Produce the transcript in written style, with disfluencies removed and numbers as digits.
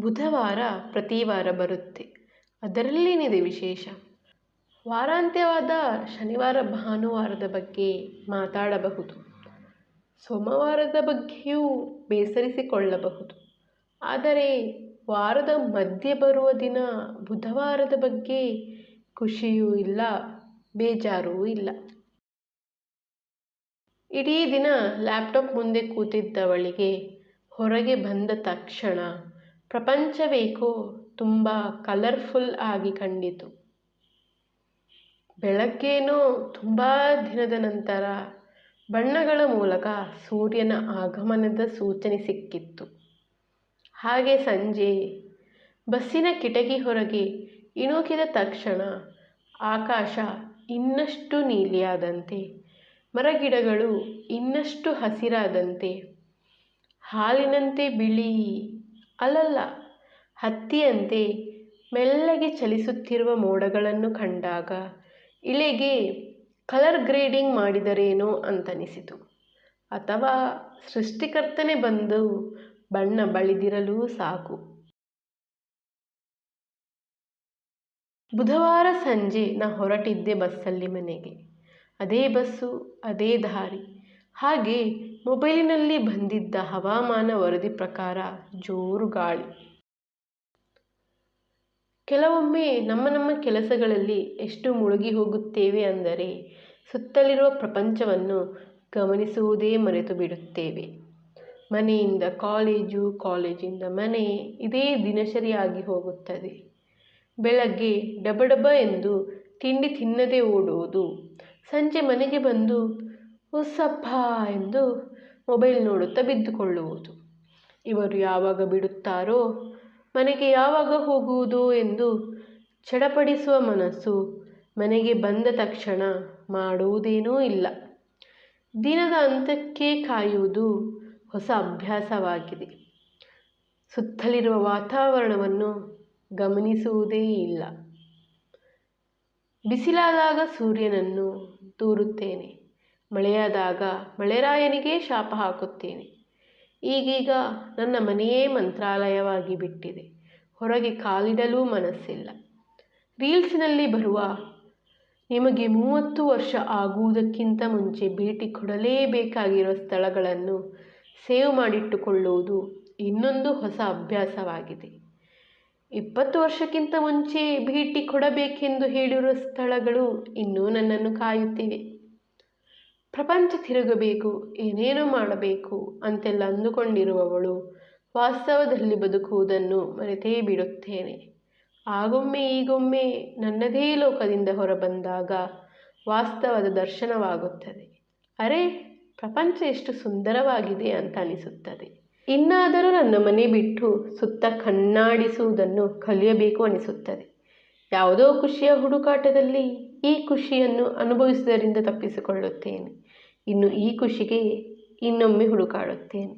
ಬುಧವಾರ ಪ್ರತಿ ವಾರ ಬರುತ್ತೆ. ಅದರಲ್ಲೇನಿದೆ ವಿಶೇಷ? ವಾರಾಂತ್ಯವಾದ ಶನಿವಾರ ಭಾನುವಾರದ ಬಗ್ಗೆ ಮಾತಾಡಬಹುದು. ಸೋಮವಾರದ ಬಗ್ಗೆಯೂ ಬೇಸರಿಸಿಕೊಳ್ಳಬಹುದು. ಆದರೆ ವಾರದ ಮಧ್ಯೆ ಬರುವ ದಿನ ಬುಧವಾರದ ಬಗ್ಗೆ ಖುಷಿಯೂ ಇಲ್ಲ, ಬೇಜಾರೂ ಇಲ್ಲ. ಇಡೀ ದಿನ ಲ್ಯಾಪ್ಟಾಪ್ ಮುಂದೆ ಕೂತಿದ್ದವಳಿಗೆ ಹೊರಗೆ ಬಂದ ತಕ್ಷಣ ಪ್ರಪಂಚವೇಕೋ ತುಂಬ ಕಲರ್ಫುಲ್ ಆಗಿ ಕಂಡಿತು. ಬೆಳಗ್ಗೇನೋ ತುಂಬ ದಿನದ ನಂತರ ಬಣ್ಣಗಳ ಮೂಲಕ ಸೂರ್ಯನ ಆಗಮನದ ಸೂಚನೆ ಸಿಕ್ಕಿತ್ತು. ಹಾಗೆ ಸಂಜೆ ಬಸ್ಸಿನ ಕಿಟಕಿ ಹೊರಗೆ ಇಣುಕಿದ ತಕ್ಷಣ ಆಕಾಶ ಇನ್ನಷ್ಟು ನೀಲಿಯಾದಂತೆ, ಮರಗಿಡಗಳು ಇನ್ನಷ್ಟು ಹಸಿರಾದಂತೆ, ಹಾಲಿನಂತೆ ಬಿಳಿ ಅಲ್ಲಲ್ಲ ಹತ್ತಿಯಂತೆ ಮೆಲ್ಲಗೆ ಚಲಿಸುತ್ತಿರುವ ಮೋಡಗಳನ್ನು ಕಂಡಾಗ ಇಳೆಗೆ ಕಲರ್ ಗ್ರೇಡಿಂಗ್ ಮಾಡಿದರೇನೋ ಅಂತನಿಸಿತು. ಅಥವಾ ಸೃಷ್ಟಿಕರ್ತನೇ ಬಂದು ಬಣ್ಣ ಬಳಿದಿರಲೂ ಸಾಕು. ಬುಧವಾರ ಸಂಜೆ ನಾ ಹೊರಟಿದ್ದೆ ಬಸ್ಸಲ್ಲಿ ಮನೆಗೆ. ಅದೇ ಬಸ್ಸು, ಅದೇ ದಾರಿ. ಹಾಗೆ ಮೊಬೈಲಿನಲ್ಲಿ ಬಂದಿದ್ದ ಹವಾಮಾನ ವರದಿ ಪ್ರಕಾರ ಜೋರು ಗಾಳಿ. ಕೆಲವೊಮ್ಮೆ ನಮ್ಮ ಕೆಲಸಗಳಲ್ಲಿ ಎಷ್ಟು ಮುಳುಗಿ ಹೋಗುತ್ತೇವೆ ಅಂದರೆ ಸುತ್ತಲಿರುವ ಪ್ರಪಂಚವನ್ನು ಗಮನಿಸುವುದೇ ಮರೆತು ಬಿಡುತ್ತೇವೆ. ಮನೆಯಿಂದ ಕಾಲೇಜು, ಕಾಲೇಜಿಂದ ಮನೆ, ಇದೇ ದಿನಚರಿಯಾಗಿ ಹೋಗುತ್ತದೆ. ಬೆಳಗ್ಗೆ ಡಬ ಎಂದು ತಿಂಡಿ ತಿನ್ನದೆ ಓಡುವುದು, ಸಂಜೆ ಮನೆಗೆ ಬಂದು ಉಸ್ಸಪ್ಪ ಎಂದು ಮೊಬೈಲ್ ನೋಡುತ್ತಾ ಬಿದ್ದುಕೊಳ್ಳುವುದು. ಇವರು ಯಾವಾಗ ಬಿಡುತ್ತಾರೋ, ಮನೆಗೆ ಯಾವಾಗ ಹೋಗುವುದೋ ಎಂದು ಚಡಪಡಿಸುವ ಮನಸ್ಸು ಮನೆಗೆ ಬಂದ ತಕ್ಷಣ ಮಾಡುವುದೇನೂ ಇಲ್ಲ. ದಿನದ ಅಂತ್ಯಕ್ಕೆ ಕಾಯುವುದು ಹೊಸ ಅಭ್ಯಾಸವಾಗಿದೆ. ಸುತ್ತಲಿರುವ ವಾತಾವರಣವನ್ನು ಗಮನಿಸುವುದೇ ಇಲ್ಲ. ಬಿಸಿಲಾದಾಗ ಸೂರ್ಯನನ್ನು ದೂರುತ್ತೇನೆ, ಮಳೆಯಾದಾಗ ಮಳೆರಾಯನಿಗೆ ಶಾಪ ಹಾಕುತ್ತೇನೆ. ಈಗೀಗ ನನ್ನ ಮನೆಯೇ ಮಂತ್ರಾಲಯವಾಗಿ ಬಿಟ್ಟಿದೆ. ಹೊರಗೆ ಕಾಲಿಡಲೂ ಮನಸ್ಸಿಲ್ಲ. ರೀಲ್ಸಿನಲ್ಲಿ ಬರುವ ನಿಮಗೆ 30 ವರ್ಷ ಆಗುವುದಕ್ಕಿಂತ ಮುಂಚೆ ಭೇಟಿ ಕೊಡಲೇಬೇಕಾಗಿರುವ ಸ್ಥಳಗಳನ್ನು ಸೇವ್ ಮಾಡಿಟ್ಟುಕೊಳ್ಳುವುದು ಇನ್ನೊಂದು ಹೊಸ ಅಭ್ಯಾಸವಾಗಿದೆ. 20 ವರ್ಷಕ್ಕಿಂತ ಮುಂಚೆ ಭೇಟಿ ಕೊಡಬೇಕೆಂದು ಹೇಳಿರುವ ಸ್ಥಳಗಳು ಇನ್ನೂ ನನ್ನನ್ನು ಕಾಯುತ್ತಿವೆ. ಪ್ರಪಂಚ ತಿರುಗಬೇಕು, ಏನೇನೋ ಮಾಡಬೇಕು ಅಂತೆಲ್ಲ ಅಂದುಕೊಂಡಿರುವವಳು ವಾಸ್ತವದಲ್ಲಿ ಬದುಕುವುದನ್ನು ಮರೆತೇ ಬಿಡುತ್ತೇನೆ. ಆಗೊಮ್ಮೆ ಈಗೊಮ್ಮೆ ನನ್ನದೇ ಲೋಕದಿಂದ ಹೊರಬಂದಾಗ ವಾಸ್ತವದ ದರ್ಶನವಾಗುತ್ತದೆ. ಅರೆ, ಪ್ರಪಂಚ ಎಷ್ಟು ಸುಂದರವಾಗಿದೆ ಅಂತ ಅನಿಸುತ್ತದೆ. ಇನ್ನಾದರೂ ನನ್ನ ಮನೆ ಬಿಟ್ಟು ಸುತ್ತ ಕಣ್ಣಾಡಿಸುವುದನ್ನು ಕಲಿಯಬೇಕು ಅನಿಸುತ್ತದೆ. ಯಾವುದೋ ಖುಷಿಯ ಹುಡುಕಾಟದಲ್ಲಿ ಈ ಖುಷಿಯನ್ನು ಅನುಭವಿಸುವುದರಿಂದ ತಪ್ಪಿಸಿಕೊಳ್ಳುತ್ತೇನೆ. ಇನ್ನು ಈ ಖುಷಿಗೆ ಇನ್ನೊಮ್ಮೆ ಹುಡುಕಾಡುತ್ತೇನೆ.